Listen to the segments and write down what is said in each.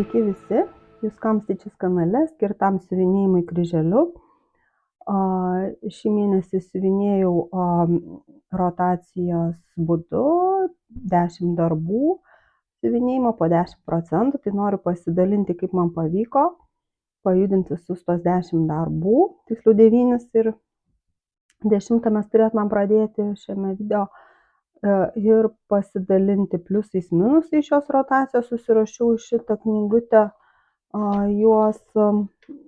Sveiki visi, jūs Kamstyčius kanale skirtam siuvinėjimui kryželiu. Šį mėnesį siuvinėjau rotacijos būdu 10 darbų siuvinėjimo po 10%, tai noriu pasidalinti, kaip man pavyko pajudinti visus tos 10 darbų, tiksliau 9 ir 10 mes turėtume pradėti šiame video ir pasidalinti pliusais minusais šios rotacijos. Susirašiau šitą knygutę, juos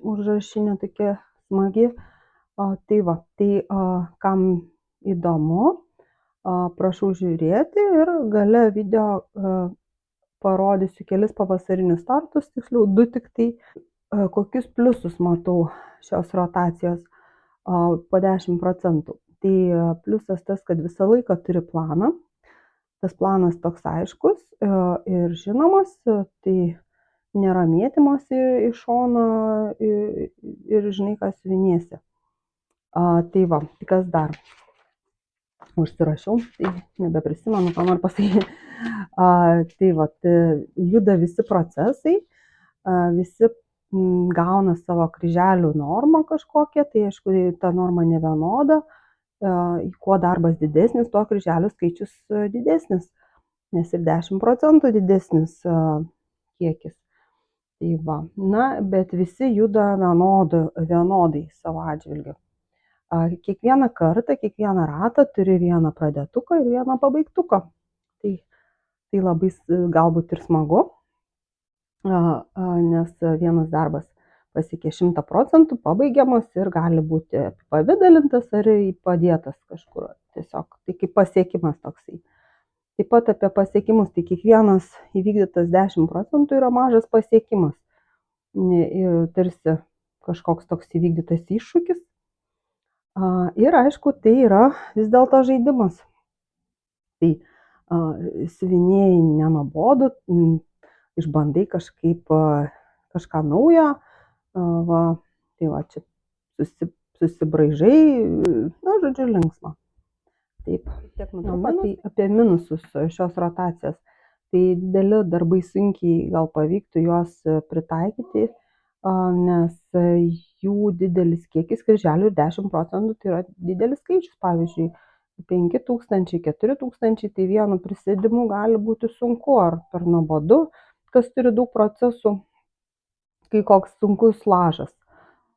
užrašinė tokia smagi. Tai va, kam įdomu, prašau žiūrėti ir gale video parodysiu kelis pavasarinius startus, tiksliau 2 tik tai, kokius pliusus matau šios rotacijos po 10%. Tai pliusas tas, kad visą laiką turi planą, tas planas toks aiškus ir žinomas, tai nėra mėtymosi iš šono ir žinai, ką siuvinėsi. Tai va, kas dar? Užsirašiau, tai nebeprisimenu, ką noriu pasakyti. Tai va, juda visi procesai, visi gauna savo kryželių normą kažkokią, tai aišku, ta norma nevienoda. Kuo darbas didesnis, tuo kryželių skaičius didesnis, nes ir 10% didesnis kiekis. Tai va, bet visi juda vienodai savo atžvilgiu. Kiekvieną kartą, kiekvieną ratą turi vieną pradėtuką ir vieną pabaigtuką. Tai labai galbūt ir smagu, nes vienas darbas pasiekė 100%, pabaigiamas ir gali būti pavidalintas ar padėtas kažkur. Tiesiog tai kaip pasiekimas toksai. Taip pat apie pasiekimus, tai kiekvienas įvykdytas 10% yra mažas pasiekimas. Tarsi kažkoks toks įvykdytas iššūkis. Ir aišku, tai yra vis dėlto žaidimas. Tai siuvinėjai nenuobodu, išbandai kažkaip kažką naujo. Tai va, čia susibraižai, žodžiu, linksma. Taip, tai apie minusus šios rotacijos. Tai dideli darbai sunkiai gal pavyktų juos pritaikyti, nes jų didelis kiekis kryželių ir 10% tai yra didelis skaičius. Pavyzdžiui, 5000, 4000, tai vienu prisėdimu gali būti sunku ar per nuobodu, kas turi daug procesų, kai koks sunkus lažas.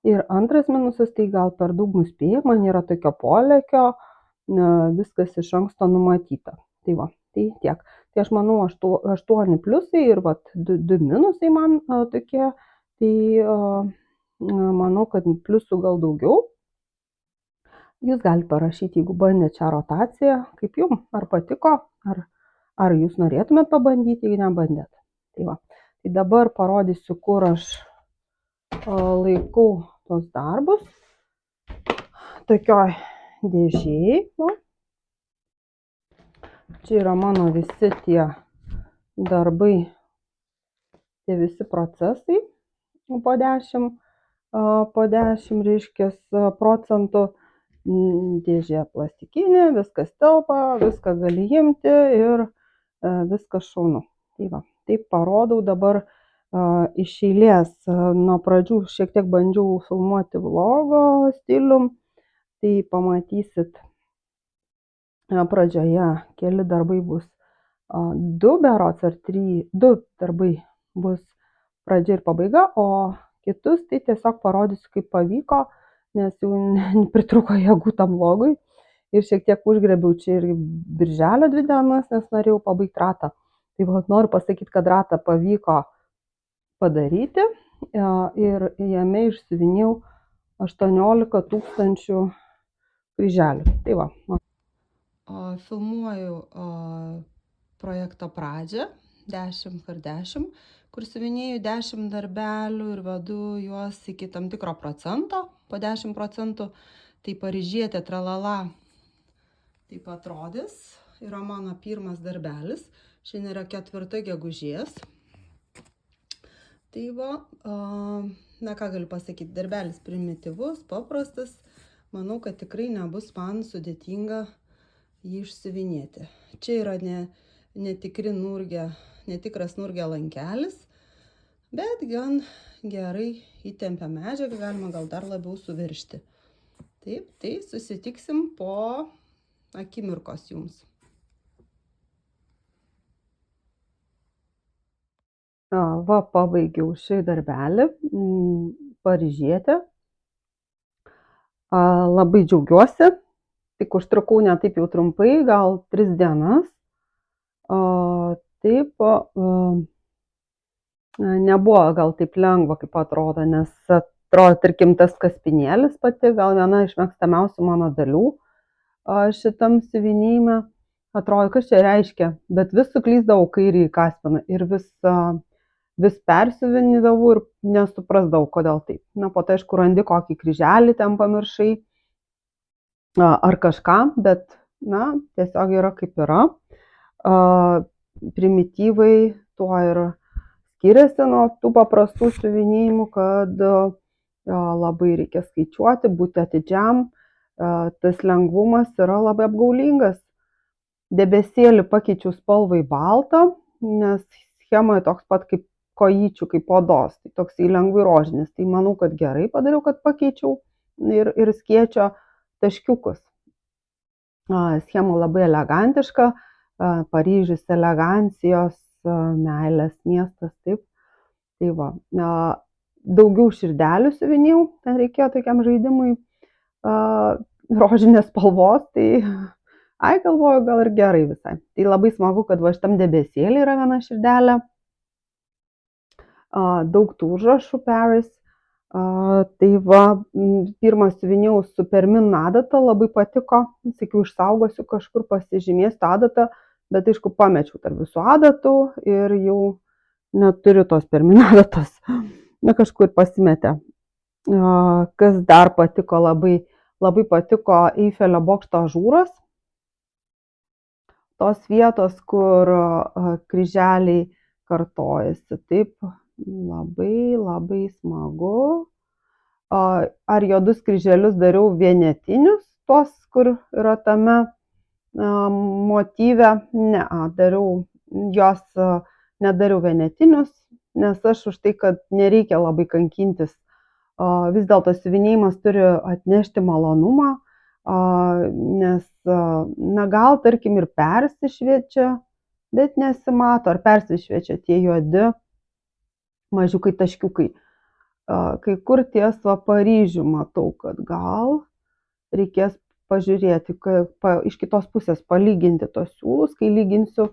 Ir antras minusas, tai gal per daug nuspėjama, nėra tokio polėkio, viskas iš anksto numatyta. Tai va, tai tiek. Tai aš manau 8 pliusai ir 2 minusai man tokie, tai manau, kad pliusų gal daugiau. Jūs galite parašyti, jeigu bandėte šią rotaciją, kaip jums, ar patiko, ar jūs norėtumėt pabandyti, jeigu nebandėt. Tai va. Tai dabar parodysiu, kur aš laikau tos darbus. Tokioj dėžėj. Čia yra mano visi tie darbai, tie visi procesai po 10 reiškias procentų. Dėžė plastikinė, viskas telpa, viską gali imti ir viskas šaunu. Tai va, taip parodau dabar iš eilės. Nuo pradžių šiek tiek bandžiau filmuoti vlogo stilium, tai pamatysit pradžioje keli darbai bus 2 berods ar 3, 2 darbai bus pradžia ir pabaiga, o kitus tai tiesiog parodysiu, kaip pavyko, nes jau pritruko jėgų tam vlogui ir šiek tiek užgrėbiau čia ir birželio 2 dienas, nes norėjau pabaigti ratą. Tai va, noriu pasakyti, kad ratą pavyko padaryti ir jame išsiuvinėjau 18 000 kryželių. Tai va. Filmuoju projekto pradžią 10x10, kur siuvinėju 10 darbelių ir vedu juos iki tam tikro procento, po 10%. Tai paryžietė tralala taip atrodys. Yra mano pirmas darbelis. Šiandien yra 4 gegužės. Tai va, ką galiu pasakyti, darbelis primityvus, paprastas. Manau, kad tikrai nebus man sudėtinga jį išsiuvinėti. Čia yra netikras nurgė lankelis. bet gan gerai įtempia medžiagą, galima gal dar labiau suviršti. Taip, tai susitiksim po akimirkos jums. Va, pabaigiau šį darbelį, Paryžietė. Labai džiaugiuosi, tik užtrukau ne taip jau trumpai, gal 3 dienas. Taip, nebuvo gal taip lengva, kaip atrodo, nes atrodo, tarkim, tas kaspinėlis pati, gal viena iš mėgstamiausių mano dalių šitam siuvinėjime. Atrodo, kas čia reiškia, bet vis suklyzdavau kairį kaspiną ir vis persiuvinėdavau ir nesuprasdavau, kodėl taip. Na, po to, aišku, randi kokį kryželį ten pamiršai ar kažką, bet, na, tiesiog yra kaip yra. Primityvai tuo ir skiriasi nuo tų paprastų siuvinėjimų, kad labai reikia skaičiuoti, būti atidžiam, tas lengvumas yra labai apgaulingas. Debesėlį pakeičiau spalvai baltą, nes schemoje toks pat kaip kojyčių, kaip odos, tai toks lengvai rožinis. Tai manau, kad gerai padariau, kad pakeičiau ir skėčio taškiukus. Schema labai elegantiška, Paryžius elegancijos, meilės miestas, taip. Tai va, daugiau širdelių siuvinėjau, ten reikėjo tokiam žaidimui rožinės spalvos, tai galvoju, gal ir gerai visai. Tai labai smagu, kad va šitam debesėlį yra viena širdelė. Daug tų užrašų Paris. Tai va, pirmas siuvinėjau su permin adata, labai patiko. Sakiau, išsaugosiu kažkur, pasižymėsiu adatą, bet aišku, pamečiau tarp visų adatų ir jau neturiu tos permin adatos. Na, kažkur pasimetė. Kas dar patiko, labai patiko Eifelio bokšto ažūras. Tos vietos, kur kryželiai kartojasi. Taip, labai smagu. Ar juodus kryželius dariau vienetinius, tos, kur yra tame motyve? Ne, jos nedariau vienetinius, nes aš už tai, kad nereikia labai kankintis. Vis dėlto siuvinėjimas turi atnešti malonumą, nes, na, gal, tarkim, ir persišviečia, bet nesimato, ar persišviečia tie juodi mažiukai taškiukai. Kai kur ties Paryžių matau, kad gal reikės pažiūrėti, iš kitos pusės palyginti tos siūlus, kai lyginsiu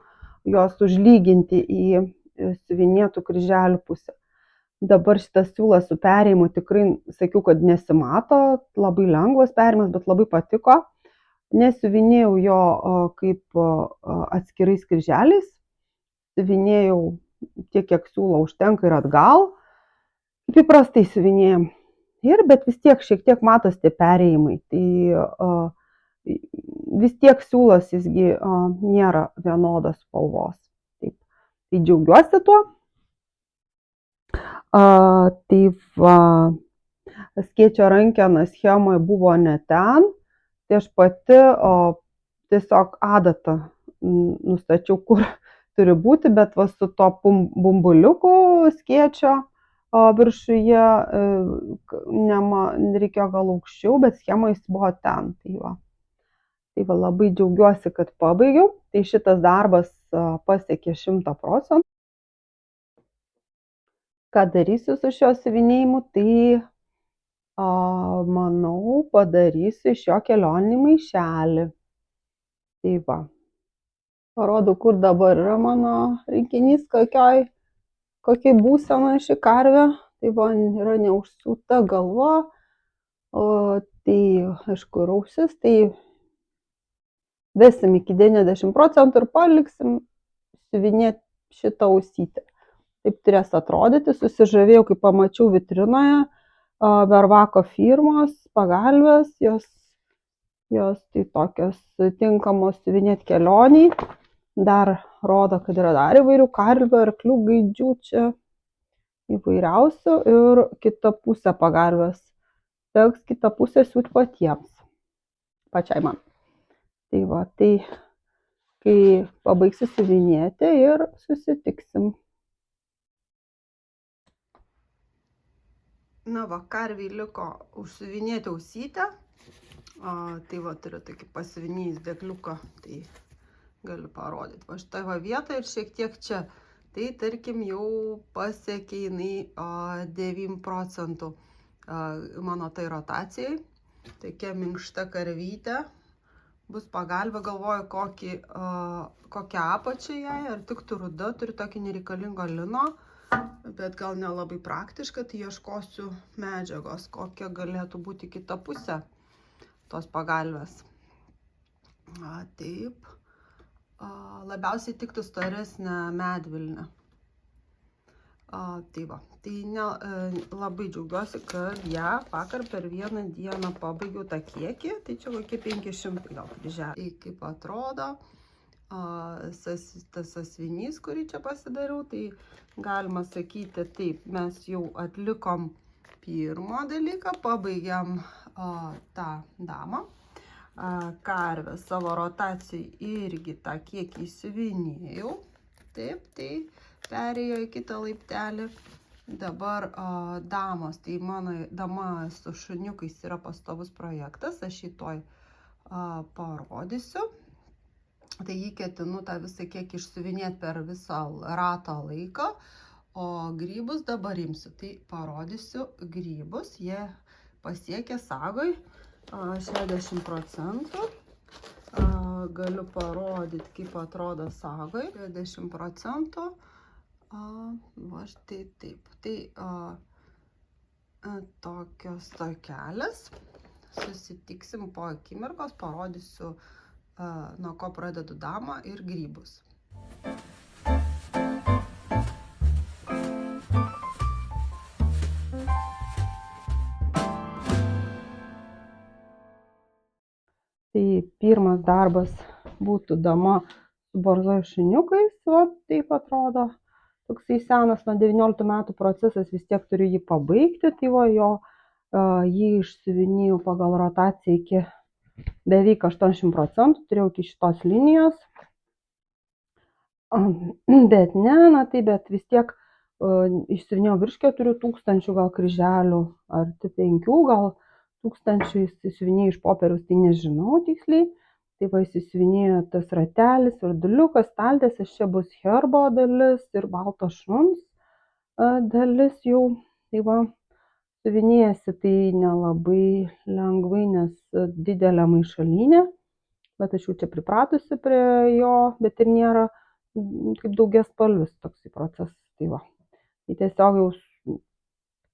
juos užlyginti į siuvinėtų kryželių pusę. Dabar šitas siūlas su perėjimu tikrai, sakiau, kad nesimato, labai lengvas perėjimas, bet labai patiko. Nesiuvinėjau jo kaip atskirais kryželiais, siuvinėjau tiek, kiek siūlo užtenka ir atgal, kaip įprastai siuvinėjom. Bet vis tiek šiek tiek matos tie perėjimai, tai vis tiek siūlas jisgi nėra vienodos spalvos. Taip. Tai džiaugiuosi tuo. Tai va, skėčio rankena schemoje buvo ne ten, tai aš pati tiesiog adatą nustačiau, kur turi būti, bet va su to bumbuliuku skėčio viršuje reikėjo gal aukščiau, bet schemoje jis buvo ten. Tai va, labai džiaugiuosi, kad pabaigiau. Tai šitas darbas pasiekė 100%. Ką darysiu su šio siuvinėjimu, tai manau, padarysiu iš jo kelioninį maišelį. Tai va, parodau, kur dabar yra mano rinkinys, kokiai būsena ši karvė. Tai va, yra neužsiūta galva, tai aišku, ausis, tai vesim iki 90% ir paliksim siuvinėti šitą ausytę. Taip turės atrodyti, susižavėjau, kai pamačiau vitrinoje Vervako firmos pagalvės, jos tai tokios tinkamos siuvinėti kelioniai. Dar rodo, kad yra dar įvairių karvių, arklių, gaidžių čia įvairiausių ir kita pusė pagalvės. Teks kitą pusę siūti patiems, pačiai man. Tai va, tai kai pabaigsiu siuvinėti ir susitiksim. Na va, karviai liko užsiuvinėti ausytę. Tai va, turiu tokį pasiuvinėjus dėkliuką, tai galiu parodyti. Va štai va vietą ir šiek tiek čia. Tai tarkim jau pasiekė jinai 9 procentų mano tai rotacijai. Tokia minkšta karvytė. Bus pagalbė, galvoju, kokią apačią jai, ar tiktų ruda, turiu tokį nereikalingo lino. Bet gal nelabai praktiška, tai ieškosiu medžiagos, kokia galėtų būti kita pusė tos pagalbės. Taip. Labiausiai tiktų storesnė medvilnė. Tai va. Tai labai džiaugiuosi, kad ją vakar per vieną dieną pabaigiau tą kiekį. Tai čia kokie 500 gal kryželiai. Tai kaip atrodo tas sąsiuvinys, kurį čia pasidariau, tai galima sakyti, taip, mes jau atlikom pirmą dalyką, pabaigiam tą damą. Karvę savo rotacijai irgi tą kiekį įsiuvinėjau. Taip, tai perėjo į kitą laiptelį. Dabar damos, tai mano dama su šuniukais yra pastovus projektas, aš jį toj parodysiu. Tai jį ketinu tą visą kiekį išsiuvinėti per visą rato laiką, o grybus dabar imsiu. Tai parodysiu grybus, jie pasiekė sagoj 60 procentų. Galiu parodyti, kaip atrodo sagoj, 60 procentų. Va štai taip. Tai tokios tokelės. Susitiksim po akimirkos, parodysiu nuo ko pradedu damą ir grybus. Tai pirmas darbas būtų dama su barzoj šuniukais, va, taip atrodo. Toksai senas nuo 19 metų procesas, vis tiek turiu jį pabaigti, tai va jį išsiuvinėjau pagal rotaciją iki beveik 80 procentų, turėjau iki šitos linijos, bet bet vis tiek išsiuvinėjau virš 4000 gal kryželių, arti 5 gal tūkstančių išsiuvinėjau iš popieriaus, tai nežinau tiksliai. Tai va įsiuvinėjo tas ratelis, virduliukas, staltiesės, čia bus herbo dalis ir balto šuns dalis jau, tai va. Siuvinėjasi tai nelabai lengvai, nes didelė maišalinė, bet aš jau čia pripratusi prie jo, bet ir nėra kaip daugiaspalvis toksai procesas. Tai va. Tai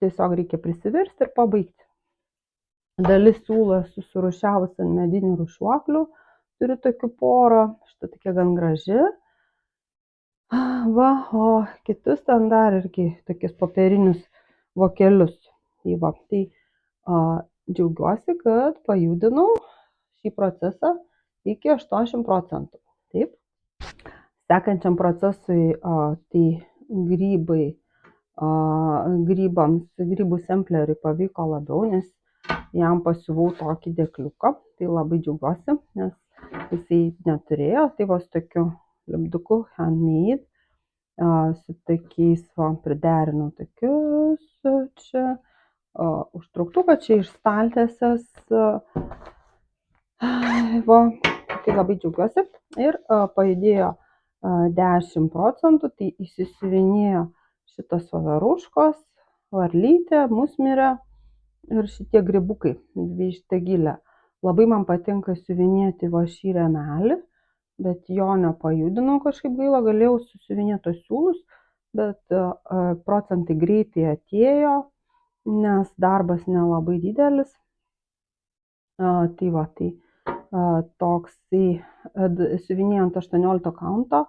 tiesiog reikia prisiversti ir pabaigti. Dalis siūlo susirušiavusi ant medinių rūšiuoklių, turiu tokių porą, šitą tokia gan graži. Va, o kitus ten dar irgi tokius popierinius vokelius. Tai va, tai džiaugiuosi, kad pajudinau šį procesą iki 80 procentų. Taip. Sekančiam procesui tai grybų sempleriui pavyko labiau, nes jam pasiuvau tokį dėkliuką. Tai labai džiaugiuosi, nes jisai neturėjo. Tai va su tokiu lipduku handmade, su tokiais va priderinau tokius čia. Užtrauktuką čia iš staltiesės, va, tai labai džiaugiuosi ir pajudėjo 10 procentų, tai įsisiuvinėjo šitos voveruškos, varlytė, musmirė ir šitie grybukai, šitą gilę. Labai man patinka siuvinėti va šį rėmelį, bet jo nepajudinau kažkaip gaila, galėjau susiuvinėti tos siūlus, bet procentai greitai atėjo, nes darbas nelabai didelis. Tai va, tai toksai siuvinėjau ant 18 kaunto,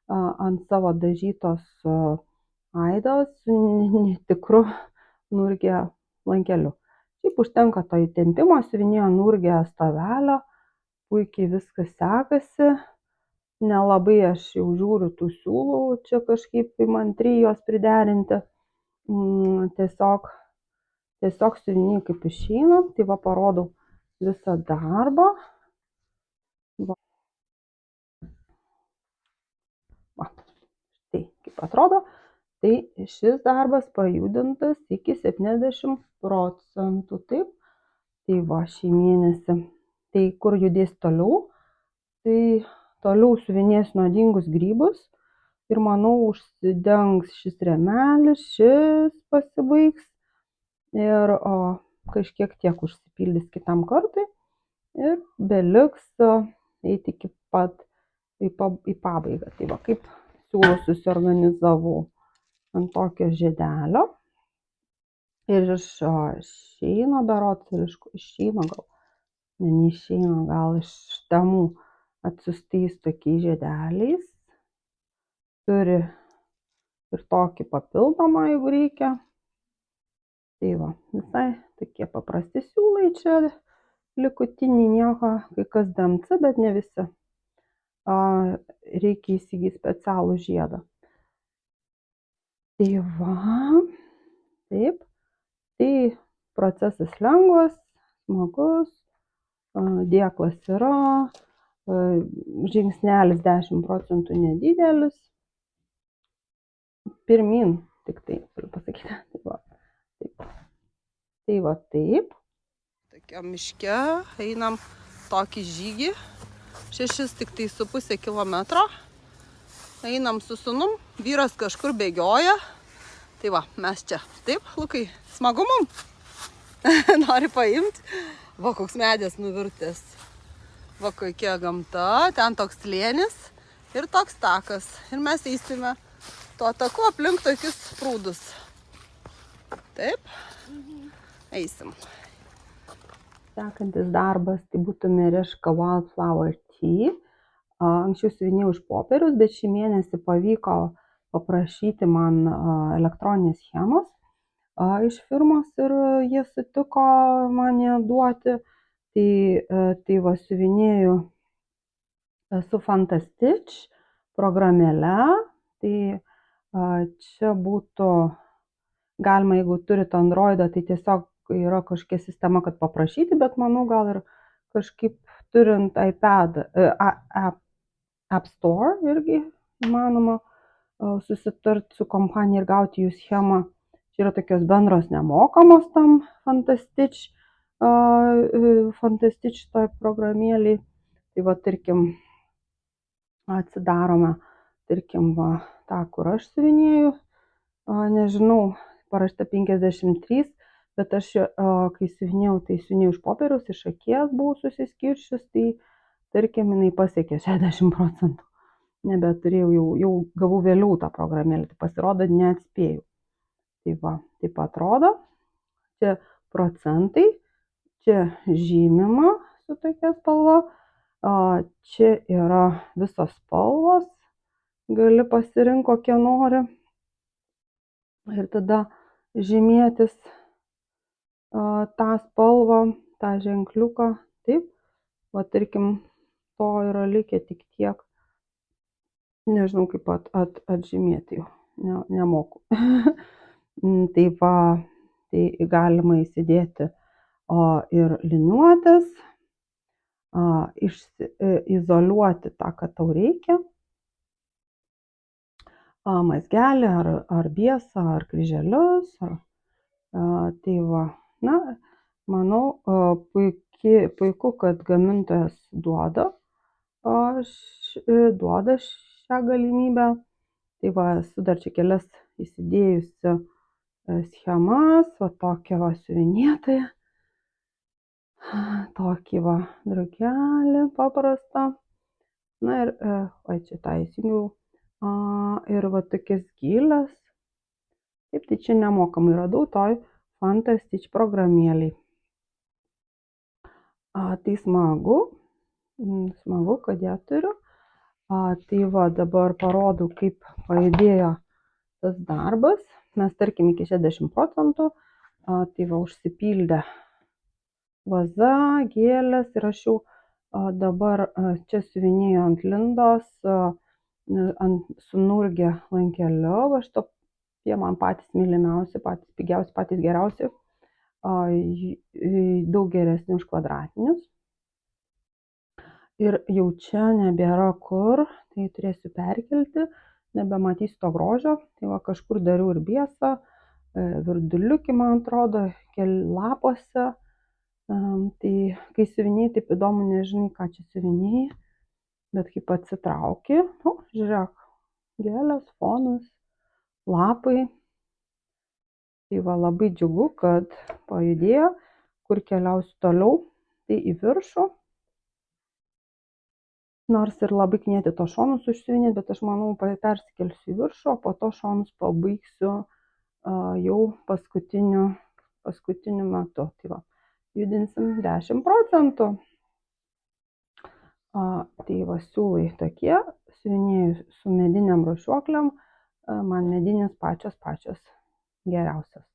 ant savo dažytos aidos netikru nurgę lankeliu. Šiaip užtenka to įtempimo, siuvinėjau nurgę stavelio, puikiai viskas sekasi. Nelabai aš jau žiūriu tų siūlų, čia kažkaip įmantri jos priderinti. Tiesiog siuvinėjau kaip išeina, tai va parodau visą darbą. Va, štai kaip atrodo. Tai šis darbas pajudintas iki 70%. Taip, tai va šį mėnesį. Tai kur judės toliau? Tai toliau suvinės nuodingus grybus ir manau užsidengs šis rėmelis, šis pasibaigs ir kažkiek tiek užsipildys kitam kartui ir beliks eiti iki pat į pabaigą. Tai va kaip siūlau susiorganizavau ant tokio žiedelio ir iš Sheino berods ir iš Sheino gal, neišeina gal iš Temu atsiustais tokiais žiedeliais. Turi ir tokį papildomą, jeigu reikia. Tai va, visai tokie paprasti siūlai čia, likutiniai nieko, kai kas DMC, bet ne visi. Reikia įsigyti specialų žiedą. Tai va, taip, tai procesas lengvas, smagus, dėklas yra, žingsnelis 10% nedidelis, pirmin, tik tai, galiu pasakyti, tai va, taip. Tai va taip. Tokia miške einam tokį žygį, 6,5 kilometro. Einam su sūnum, vyras kažkur bėgioja. Tai va, mes čia. Taip, Lukai, smagu mum? Nori paimti? Va, koks medės nuvirtęs. Va, kokia gamta, ten toks slėnis ir toks takas. Ir mes eisime tuo taku aplink tokius prūdus. Taip, eisim. Sekantis darbas tai būtų Mereška Wildflower Tea. Anksčiau siuvinėjau iš popieriaus, bet šį mėnesį pavyko paprašyti man elektroninės schemos iš firmos ir jie sutiko man ją duoti. Tai va siuvinėjau su Fantastitch programėle. Tai čia būtų galima, jeigu turite Androidą, tai tiesiog yra kažkokia sistema, kad paprašyti, bet manau gal ir kažkaip turint iPad, App Store irgi įmanoma susitarti su kompanija ir gauti jų schemą. Čia yra tokios bendros nemokamos tam Fantastitch toj programėlį. Tai va, tarkim, atsidarome, tarkim, va, tą, kur aš siuvinėjau. Nežinau, parašyta 53, bet aš, kai siuvinėjau, tai siuvinėjau iš popieriaus, iš akies buvau susiskirčius, tai tarkim, jinai pasiekė 60%. Nebeturėjau, jau gavau vėliau tą programėlę, tai pasirodo, neatspėjau. Tai va, taip atrodo. Čia procentai, čia žymima su tokia spalva, čia yra visos spalvos, gali pasirinkti kokią nori. Ir tada žymėtis tą spalvą, tą ženkliuką, taip, va, tarkim, to yra likę tik tiek, nežinau kaip atžymėti jau, nemoku. Tai va, tai galima įsidėti ir liniuotės, izoliuoti tą, kad tau reikia, mazgelį ar biesą, ar kryželius. Tai va, na, manau, puiku, kad gamintojas duoda šią galimybę. Tai va, esu dar čia kelias įsidėjusi schemas, va tokia va siuvinėtoja, tokį va drugelį paprastą. Na ir, čia tą įsijungiau, ir va tokias gylės. Taip, tai čia nemokamai radau toj Fantastitch programėliai. Tai smagu, kad ją turiu. Tai va, dabar parodau, kaip pajudėjo tas darbas. Mes, tarkim, iki 60%, tai va, užsipildė vaza, gėlės ir aš jau dabar čia siuvinėjau ant lindos, su nurgė lankeliu. Va, šito jie man patys mylimiausi, patys pigiausi, patys geriausi, daug geresni už kvadratinius. Ir jau čia nebėra kur, tai turėsiu perkelti. nebematysiu to grožio. Tai va kažkur dariau ir biesą, virduliukį, man atrodo, lapuose. Tai kai siuvinėjai, taip įdomu, nežinai, ką čia siuvinėjai, bet kaip atsitrauki, žiūrėk, gėlės, fonas, lapai. Tai va labai džiugu, kad pajudėjo, kur keliausiu toliau, tai į viršų. Nors ir labai knieti to šonus užsiuvinėti, bet aš manau, persikelsiu į viršų, o po to šonus pabaigsiu jau paskutiniu metu. Tai va, judinsim 10%. Tai va, siūlai tokie, siuvinėjau su mediniam rašiuokliam, man medinės pačios geriausios.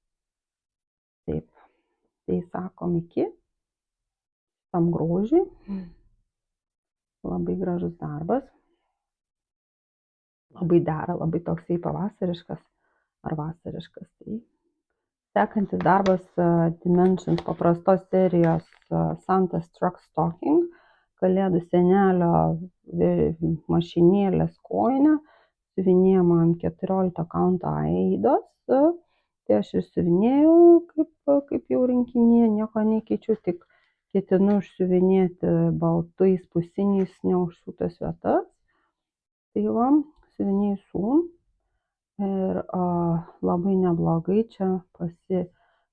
Taip, tai sakom iki tam grožiui. Labai gražus darbas. Labai dera, labai toksai pavasariškas ar vasariškas. Tai sekantis darbas Dimensions paprastos serijos Santa's Truck Stocking, kalėdų senelio mašinėlės kojinė, siuvinėjama ant 14 kaunto aidos. Tai aš ir siuvinėjau kaip jau rinkinyje, nieko nekeičiu, tik ketinu užsiuvinėti baltais pusiniais neužsiūtas vietas. Tai va, siuvinėjau sūn ir labai neblogai čia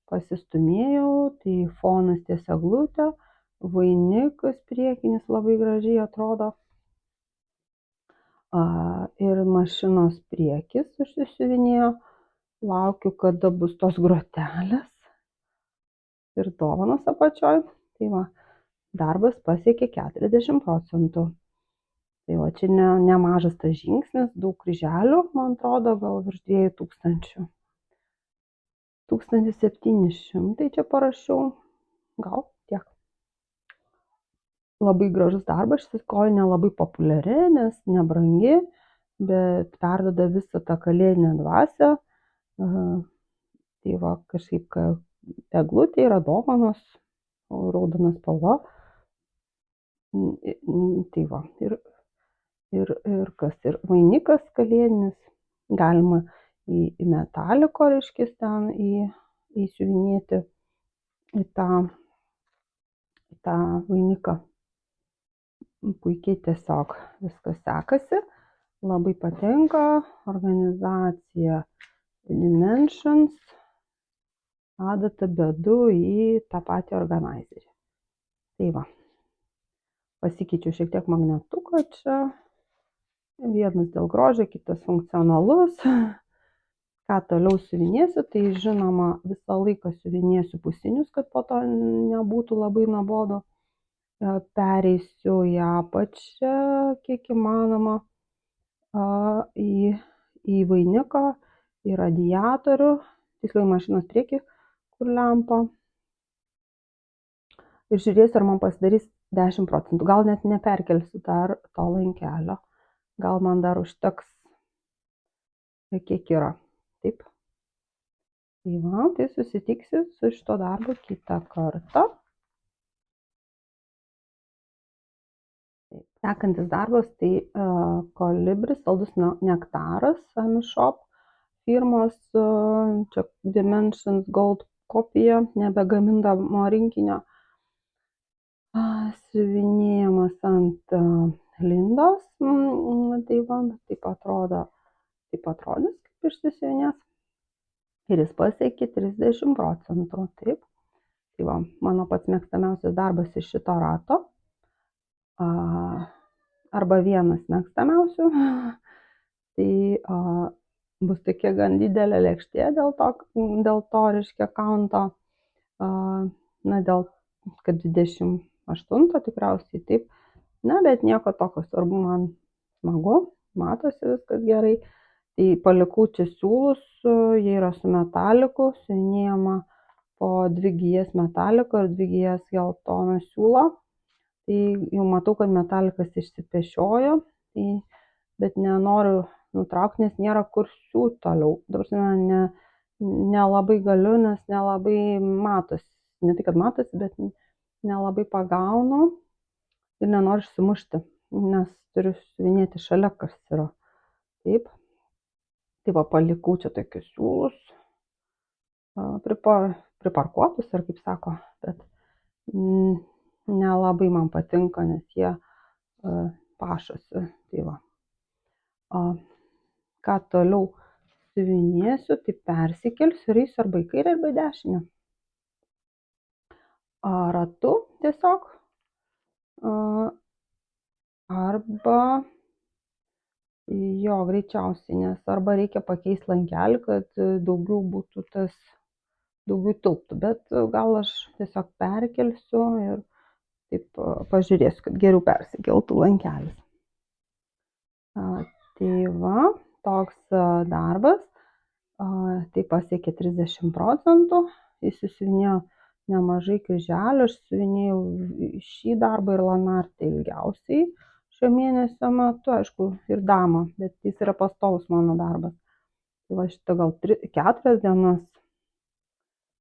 pasistumėjau. Tai fonas ties eglutė, vainikas priekinis labai gražiai atrodo. Ir mašinos priekis užsisiuvinėjo. Laukiu, kada bus tos grotelės ir dovanos apačioj. Tai va, darbas pasiekė 40%. Tai va, čia nemažas tas žingsnis, daug kryželių, man atrodo, gal virš 2000. 1700 čia parašiau, gal tiek. Labai gražus darbas, šis kojinė labai populiari, nes nebrangi, bet perduoda visą tą kalėdinę dvasią. Tai va, kažkaip eglutė yra dovanos, raudonas spalva. Tai va, ir kas, ir vainikas kalėdinis, galima į metaliko, reiškia, ten įsiuvinėti į tą vainiką. Puikiai tiesiog viskas sekasi, labai patinka organizacija Dimensions, adata bedu į tą patį organizerį. Tai va, pasikeičiu šiek tiek magnetuką čia, vienas dėl grožio, kitas funkcionalus. Ką toliau siuvinėsiu, tai žinoma visą laiką siuvinėsiu pusinius, kad po to nebūtų labai nuobodu. Pereisiu į apačią, kiek įmanoma, į vainiką, į radiatorių, tiksliau mašinos priekį, kur lempa. Ir žiūrėsiu, ar man pasidarys 10%. Gal net neperkelsiu dar to lankelio. Gal man dar užteks, kiek yra. Taip. Tai va, tai susitiksiu su šito darbu kitą kartą. Sekantis darbas tai Kolibris, saldus nektaras, Amishop firmos, čia Dimensions Gold kopija, nebegamindamo rinkinio. Siuvinėjamas ant lindos, tai va, taip atrodys, kaip išsisiuvinės. Ir jis pasiekė 30%, taip. Tai va, mano pats mėgstamiausias darbas iš šito rato. Arba vienas mėgstamiausių. Tai bus tokia gan didelė lėkštė dėl to, reiškia, kaunto. Dėl kad 28 tikriausiai, taip. Bet nieko tokio, svarbu, man smagu, matosi viskas gerai. Tai palikau čia siūlus, jie yra su metaliku, siuvinėjama po 2 gijas metaliko ir 2 gijas geltono siūlo. Tai jau matau, kad metalikas išsipešiojo, bet nenoriu nutraukti, nes nėra kur siūti toliau. Dabar nelabai galiu, nes nelabai matosi. Ne tai, kad matosi, bet nelabai pagaunu ir nenoriu išsimušti, nes turiu siuvinėti šalia, kas yra. Taip, Tai va, palikau čia tokius siūlus, priparkuotus, ar kaip sako, bet nelabai man patinka, nes jie pašosi. Tai va. Ką toliau siuvinėsiu, tai persikelsiu ir eisiu arba į kairę, arba į dešinę. Ratu tiesiog. Arba jo, greičiausiai, nes arba reikia pakeisti lankelį, kad daugiau būtų daugiau tilptų, bet gal aš tiesiog perkelsiu ir taip pažiūrėsiu, kad geriau persikeltų lankelis. Tai va, toks darbas, tai pasiekė 30%, jis susiuvinėjo nemažai kryželių, aš suvinėjau šį darbą ir lanartę ilgiausiai šio mėnesio metu, aišku, ir damą, bet jis yra pastovus mano darbas. Tai va, šitą gal 4 dienas,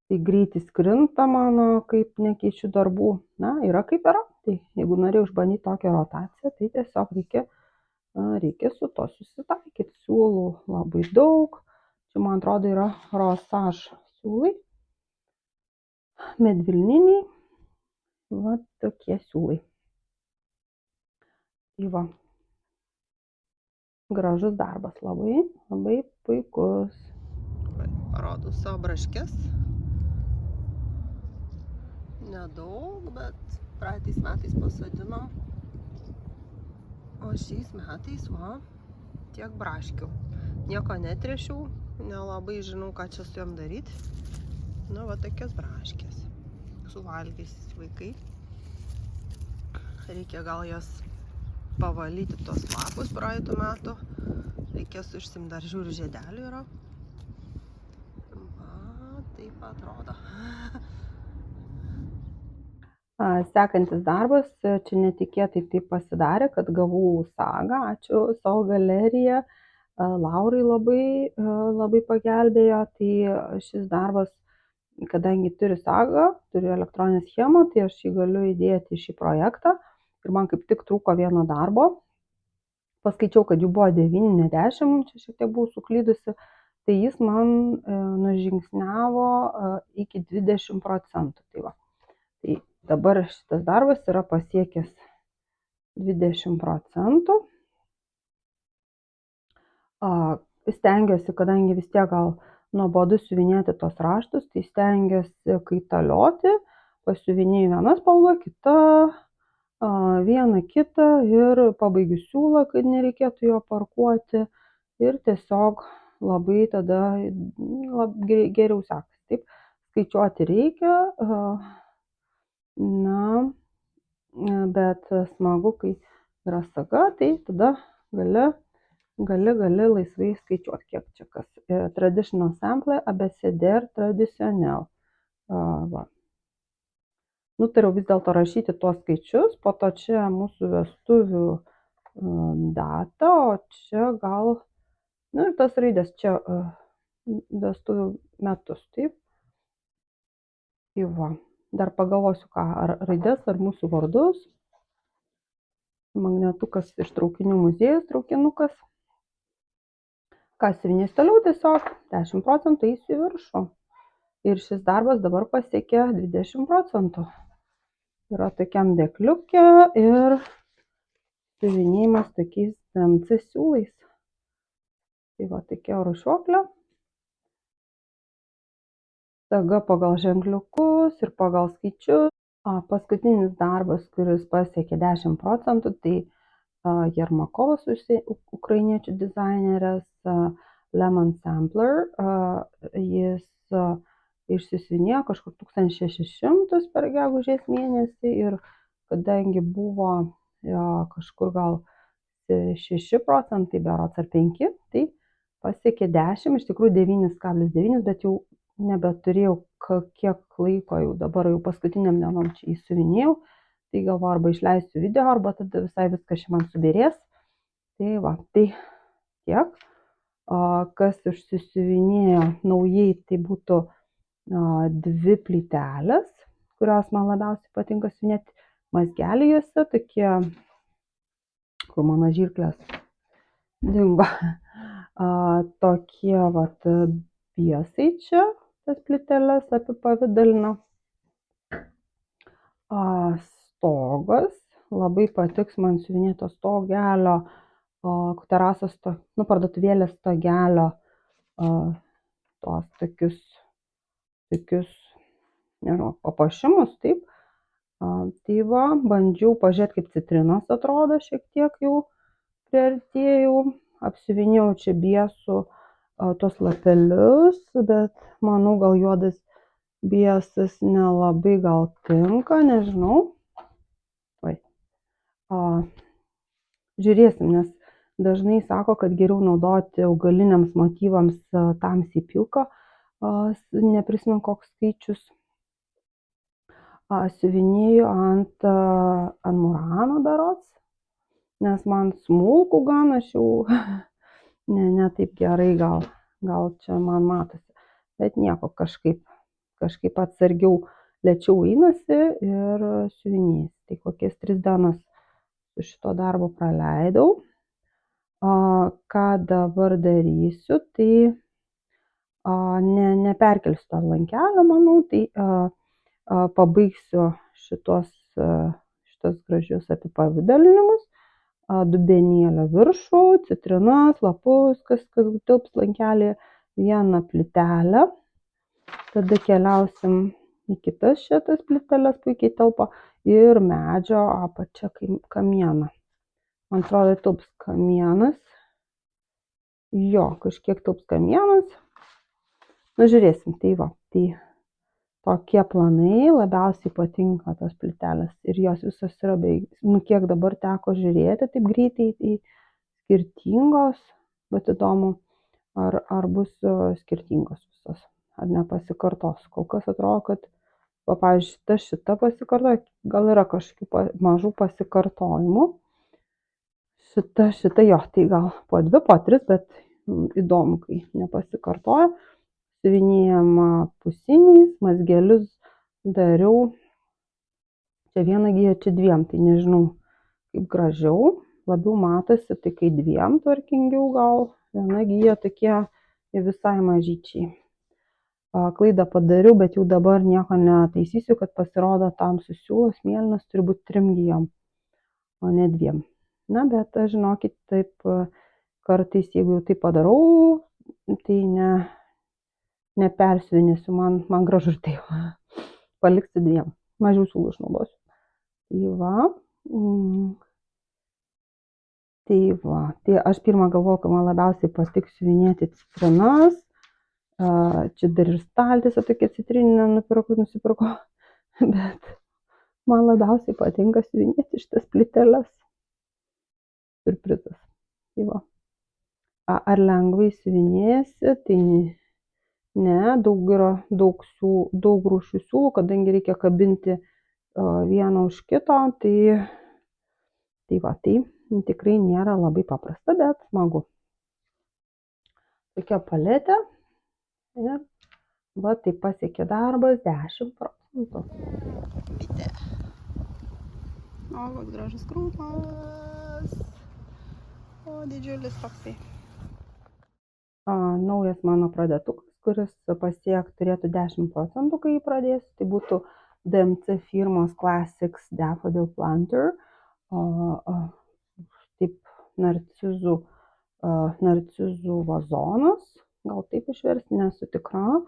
tai greitis krinta mano, kaip nekeičiu darbų. Na, yra kaip yra, tai jeigu norėjau išbandyti tokią rotaciją, tai tiesiog reikia su to susitaikyti. Siūlų labai daug, čia man atrodo yra rosaž siūlai, medvilniniai, va tokie siūlai. Tai va, gražus darbas, labai, labai puikus. Parodau savo braškes. Nedaug, bet praeitais metais pasodinom. O šiais metais, va, tiek braškių. Nieko netrėšiau, nelabai žinau, ką čia su jom daryti. Nu, va, tokias braškės. Suvalgys vaikai. Reikia gal jas pavalyti tos lapus praeitų metų. Reikės užsimt, dar žiūriu, žiedelių yra. Va, taip atrodo. Sekantis darbas, čia netikėtai taip pasidarė, kad gavau sagą, ačiū savo galeriją, Laurai labai pagelbėjo, tai šis darbas, kadangi turiu sagą, turiu elektroninę schemą, tai aš jį galiu įdėti į šį projektą ir man kaip tik trūko vieno darbo, paskaičiau, kad jų buvo 9, ne 10, čia šiek tiek buvau suklydusi, tai jis man nužingsniavo iki 20%, tai va. Tai dabar šitas darbas yra pasiekęs 20%. Stengiuosi, kadangi vis tiek gal nuobodu siuvinėti tos raštus, tai stengiuosi kaitalioti, pasiuvinėju vieną spalvą, vieną kitą ir pabaigiu siūlą, kad nereikėtų jo parkuoti ir tiesiog labai tada geriau sekasi. Taip, skaičiuoti reikia. Na, bet smagu, kai yra saga, tai tada gali laisvai skaičiuoti, kiek čia kas. Traditional sample, abecedėr tradicionel. Va. Nutariau vis dėlto rašyti tuos skaičius, po to čia mūsų vestuvių data, o čia gal, nu ir tas raidės čia vestuvių metus, taip. Tai va. Dar pagalvosiu, ką, ar raidės, ar mūsų vardus. Magnetukas iš traukinių muziejus, traukinukas. Ką siuvinės toliau, tiesiog 10% eisiu į viršų. Ir šis darbas dabar pasiekė 20%. Yra tokiam dėkliukė ir siuvinėjimas tokiais DMC siūlais. Tai va, tokia rušiuoklė. Saga pagal ženkliukus ir pagal skaičius. Paskutinis darbas, kuris pasiekė 10%, tai Jermakovas, ukrainiečių dizainerės, Lemon Sampler. Jis išsisiuvinėjo kažkur 1600 per gegužės mėnesį ir kadangi buvo kažkur gal 6%, berods ar 5%, tai pasiekė 10%, iš tikrųjų 9,9%, bet jau nebeturėjau kiek laiko, jau dabar jau paskutiniam dienom čia įsiuvinėjau, tai galvoju arba išleisiu video, arba tada visai viskas čia man subirės. Tai va, tai tiek. Kas išsisiuvinėjo naujai, tai būtų 2 plytelės, kurios man labiausiai patinka siuvinėti, mazgeliai juose, tokie, kur mano žirklės dingo. Tokie vat biesai čia, tas plyteles apipavidalina. Stogas, labai patiks man siuvinėto stogelio, terasos, parduotuvėlės stogelio, tos tokius, nežinau, papuošimus, taip. Tai va, bandžiau pažiūrėti, kaip citrinos atrodo, šiek tiek jau priartėjau, apsiuvinėjau čia biesų tos lapelius, bet manau, gal juodas biesas nelabai gal tinka, nežinau. Žiūrėsim, nes dažnai sako, kad geriau naudoti augaliniams motyvams tamsiai pilko, neprisimenu koks skaičius. Siuvinėju ant murano berods, nes man smulkų gan, aš jau ne taip gerai gal čia man matosi, bet nieko, kažkaip atsargiau lėčiau einasi ir siuvinėjasi. Tai kokias 3 dienas su šito darbo praleidau. Ką dabar darysiu, tai neperkelsiu tą lankelio, manau, tai pabaigsiu šitos gražius apipavidalinimus, dubenėlio viršų, citrinas, lapus, kas tilps lankelį, vieną plytelę. Tada keliausim į kitas šitas plyteles, puikiai telpa, ir medžio apačią kamieną. Man atrodo, tilps kamienas. Jo, kažkiek tilps kamienas. Nu, žiūrėsim, tai va. Tai tokie planai, labiausiai patinka tos plytelės. Ir jos visos yra beveik, kiek dabar teko žiūrėti taip greitai, tai skirtingos, bet įdomu, ar bus skirtingos visos, ar nepasikartos. Kol kas atrodo, kad, pavyzdžiui, šita pasikartoja, gal yra kažkokių mažų pasikartojimų. Šita jo, tai gal po 2, po 3, bet įdomu, kai nepasikartoja. Siuvinėjam pusiniais, mazgelius dariau, čia 1 gija, čia 2, tai nežinau, kaip gražiau, labiau matosi, tai kai 2 tvarkingiau, gal 1 gija tokie visai mažyčiai. Klaidą padariau, bet jau dabar nieko netaisysiu, kad pasirodo tamsus siūlas mėlynas turi būti 3 gijom, o ne 2. Na, bet aš, žinokit, taip kartais, jeigu jau tai padarau, tai nepersiuvinėsiu, man gražu ir taip. Paliksiu 2, mažiau siūlų išnaudosiu. Tai aš pirmą galvoju, kad man labiausiai patiks siuvinėti citrinas. Čia dar ir staltiesę tokia citrininę nusipirkau, bet man labiausiai patinka siuvinėti šitas plyteles. Surprizas. Tai va. Ar lengvai siuvinėsi, tai ne, daug rūšių siūlų, kadangi reikia kabinti vieną už kito, tai va, tai tikrai nėra labai paprasta, bet smagu. Tokia paletė ir va, tai pasiekė darbas 10%. Bitė. O, koks gražus krūmas. O, didžiulis toksai. Naujas mano pradėtukas, kuris turėtų 10%, kai jį pradėsiu, tai būtų DMC firmos Classics Daffodil Planter, taip narcizų vazonas, gal taip išversti, nesu tikra,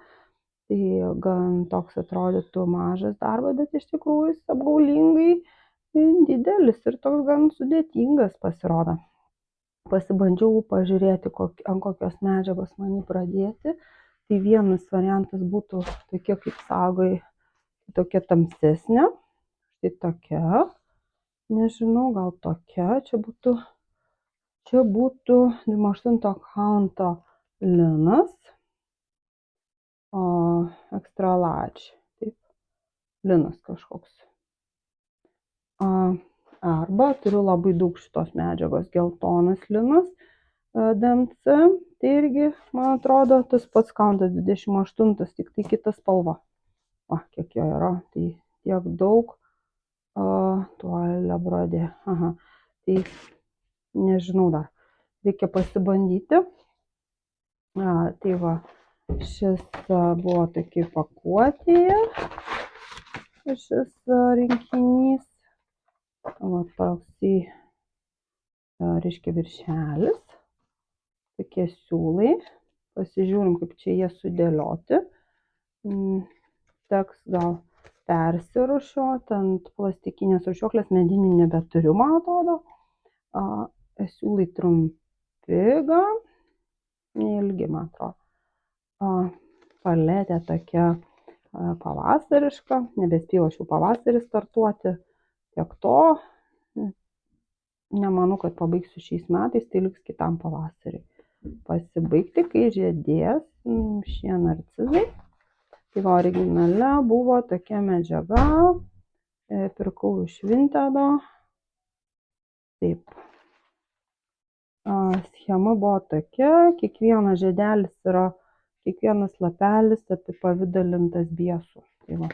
tai gan toks atrodytų mažas darbas, bet iš tikrųjų jis apgaulingai didelis ir toks gan sudėtingas pasirodo. Pasibandžiau pažiūrėti, ant kokios medžiagos man jį pradėti. Tai vienas variantas būtų tokia kaip sagai, tokia tamsesnė. Štai tokia. Nežinau, gal tokia. Čia būtų 28 kaunto linas. Extra large. Taip. Linas kažkoks. Arba turiu labai daug šitos medžiagos, geltonas linas DMC, tai irgi, man atrodo, tas pats kauntas 28, tik tai kita spalva. Kiek jo yra, tai tiek daug, tualė brodė, tai nežinau dar, reikia pasibandyti, Tai va, šis buvo tokia pakuotėje, šis rinkinys. Va toksai, reiškia, viršelis, tokie siūlai. Pasižiūrim, kaip čia jie sudėlioti. Teks gal persirūšiuoti ant plastikinės rūšiuoklės, medinį nebeturiu, man atrodo. Siūlai trumpi gal, neilgi, man atrodo. Paletė tokia pavasariška, nebespėjau aš jau pavasarį startuoti, tiek to. Nemanau, kad pabaigsiu šiais metais, tai liks kitam pavasariui pasibaigti, kai žiedės šie narcizai. Tai va, originale buvo tokia medžiaga, pirkau iš Vintedo. Taip. Schema buvo tokia, kiekvienas žiedelis yra, kiekvienas lapelis apipavidalintas biesų. Tai va,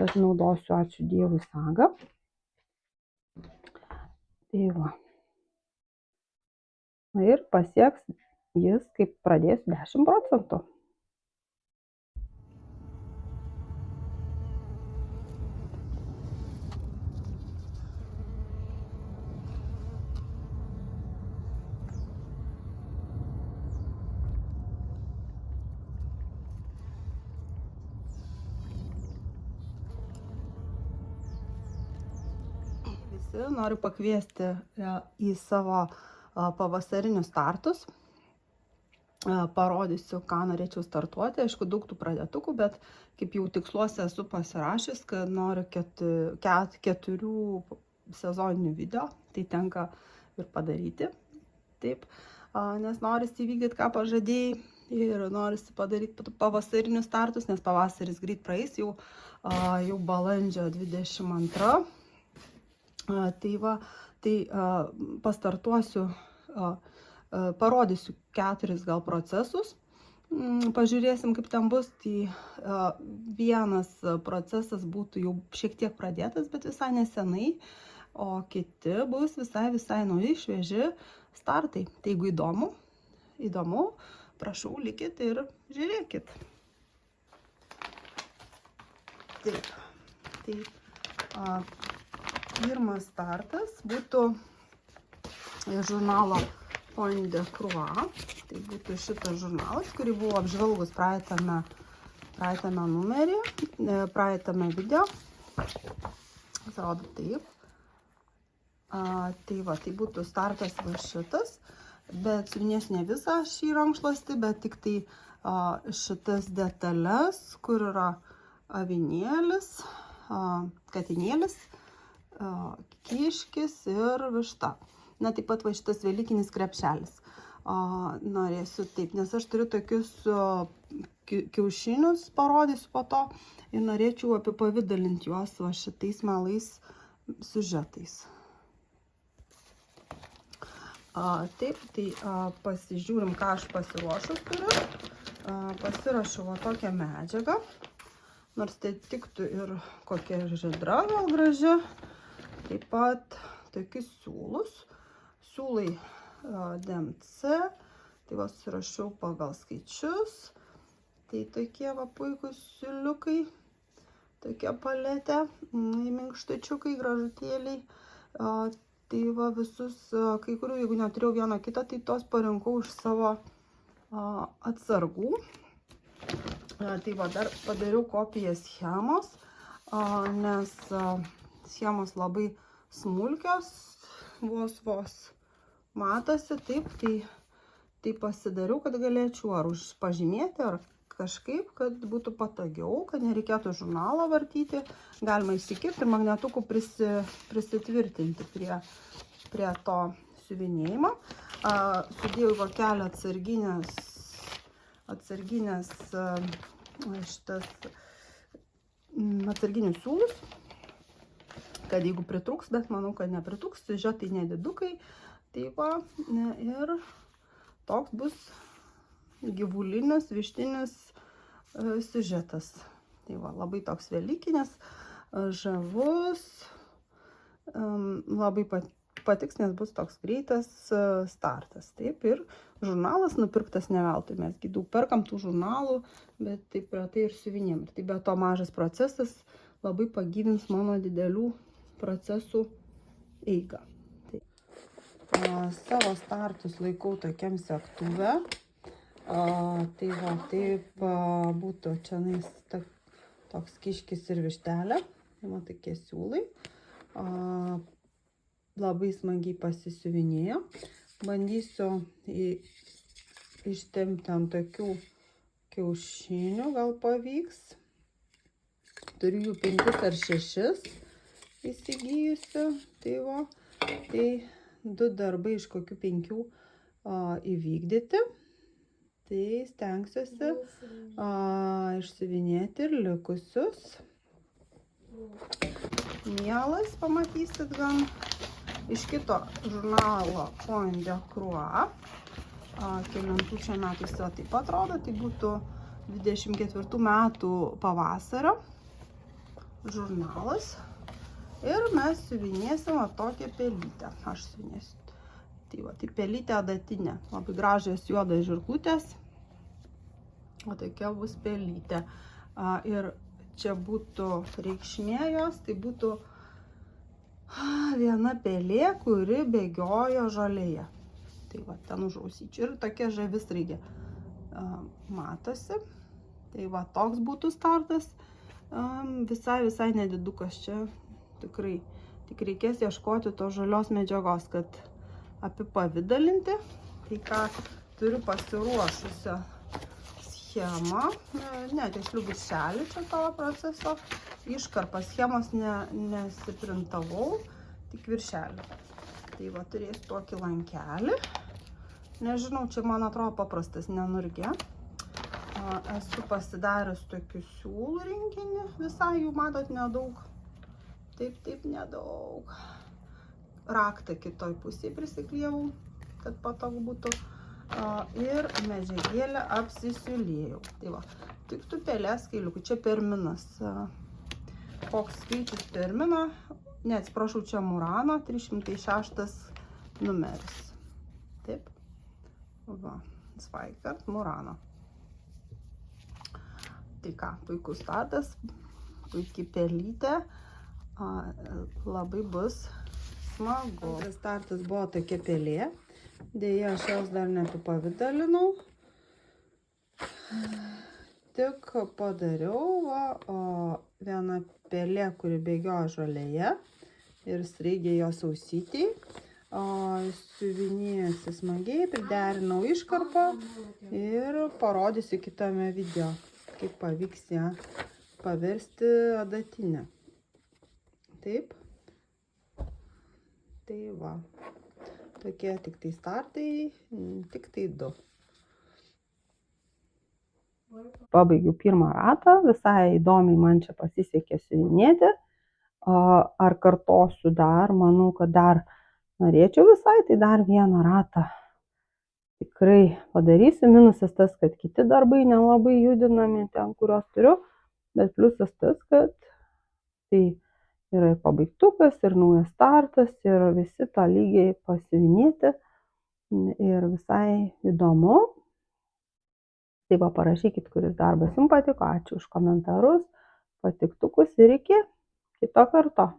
aš naudosiu, ačiū Dievui, sagą. Tai va. Ir pasieks jis, kaip pradėsiu, 10%. Visi noriu pakviesti į savo pavasarinius startus. Parodysiu, ką norėčiau startuoti. Aišku, daug tų pradėtukų, bet kaip jau tiksluose esu pasirašęs, kad noriu 4 sezoninių video, tai tenka ir padaryti. Taip, nes norisi įvykdyti, ką pažadėjai, ir norisi padaryti pavasarinius startus, nes pavasaris greit praeis, jau balandžio 22. Tai va, tai pastartuosiu, parodysiu 4 gal procesus, pažiūrėsim, kaip ten bus. Tai vienas procesas būtų jau šiek tiek pradėtas, bet visai nesenai, o kiti bus visai nauji, švieži startai. Tai jeigu įdomu, prašau, likit ir žiūrėkit. Taip, tai pirmas startas būtų žurnalo Point de Croix. Tai būtų šitas žurnalas, kurį buvo apžvalgus praeitame numerį, praeitame video. Atrodo taip. Tai va, tai būtų startas va šitas, bet siuvinėsiu ne visą šį rankšluostį, bet tik tai šitas detalės, kur yra avinėlis, katinėlis, kiškis ir višta. Na, taip pat va šitas velykinis krepšelis. Norėsiu taip, nes aš turiu tokius kiaušinius, parodysiu po to, ir norėčiau apipavidalinti juos va šitais melais siužetais. Taip, tai pasižiūrim, ką aš pasiruošus turiu. Pasirašiau va tokią medžiagą, nors tai tiktų ir kokia žydra gal graži. Taip pat tokius siūlus. Siūlai DMC, tai va surašiau pagal skaičius. Tai tokie va puikūs siūliukai, tokia paletė, minkštučiukai, gražutėliai. Tai va visus, kai kurių, jeigu neturėjau vieną kitą, tai tos parinkau iš savo atsargų. Tai va dar padariau kopiją schemos, nes schemos labai smulkios, vos matosi, taip, tai pasidariau, kad galėčiau ar pažymėti, ar kažkaip, kad būtų patogiau, kad nereikėtų žurnalo vartyti. Galima įsikirpti ir magnetukų prisitvirtinti prie to siuvinėjimo. Sudėjau vokelį atsarginius siūlus, kad jeigu pritrūks, bet manau, kad nepritrūks, siužetai nedidukai. Tai va, ir toks bus gyvulinis, vištinis siužetas. Tai va, labai toks velykinis, žavus, labai patiks, nes bus toks greitas startas. Taip, ir žurnalas nupirktas ne veltui. Mesgi daug perkam tų žurnalų, bet taip retai ir siuvinėjam. Ir tai be to mažas procesas labai pagyvins mano didelių procesų eigą. Savo startus laikau tokiam segtuve. Tai va, taip būtų čia toks kiškis ir vištelė. Tai va, tokie siūlai. Labai smagiai pasisiuvinėjo. Bandysiu ištempti ant tokių kiaušinių, gal pavyks. Turiu jų 5 ar 6 įsigijusiu. Tai va, tai 2 darbai iš kokių 5 įvykdyti. Tai stengsiuosi išsiuvinėti ir likusius. Mielas, pamatysit gan iš kito žurnalo Point de Croix. Kelintų čia metais taip pat rodo, tai būtų 24 metų pavasario žurnalas. Ir mes siuvinėsim tokią pelytę. Aš siuvinėsiu. Tai va, tai pelytė adatinė. Labai gražios juodos žirklutės. O tokia bus pelytė. Ir čia būtų reikšmė jos, tai būtų viena pelė, kuri bėgiojo žolėje. Tai va, ten už ausyčių. Ir tokia žavisraigė matosi. Tai va, toks būtų startas. Visai nedidukas čia. Tikrai. Tik reikės ieškoti tos žalios medžiagos, kad apipavidalinti. Tai ką turiu pasiruošusią schemą. Ne, tiksliau viršelį čia tavo proceso. Iškarpą schemos nesiprintavau, tik viršelį. Tai va, turėsiu tokį lankelį. Nežinau, čia man atrodo paprastas, nenurgė. Esu pasidarius tokių siūlų rinkinį. Visai jų, matot, nedaug. Taip, nedaug. Raktą kitoj pusėje prisiklijavau, kad patogu būtų. Ir medžiagėlę apsisiulėjau. Tai va, tik tų pelės kailiukų. Čia perminas. Koks skaičius permino? Ne, atsiprašau, čia Murano, 306 numeris. Taip. Va, Zweigart, Murano. Tai ką, puikus startas, puikiai pelytė. Labai bus smagu. Antras startas buvo tokia pelė. Deja, aš jos dar neapipavidalinau. Tik padariau vieną pelė, kuri bėgiojo žolėje ir sraigė jos ausytei. Siuvinėjusi smagiai, priderinau iškarpą ir parodysiu kitame video, kaip pavyks ją paversti adatinę. Taip. Tai va. Tokie tik tai startai, tik tai 2. Pabaigiau pirmą ratą, visai įdomiai man čia pasisekė siuvinėti. Ar kartosiu dar, manau, kad dar norėčiau visai, tai dar vieną ratą tikrai padarysiu. Minusas tas, kad kiti darbai nelabai judinami ten, kuriuos turiu, bet pliusas tas, kad tai yra ir pabaigtukas, ir naujas startas, ir visi to lygiai pasiuvinėti. Ir visai įdomu. Tai va, parašykit, kuris darbas jums patiko. Ačiū už komentarus, patiktukus ir iki kito karto.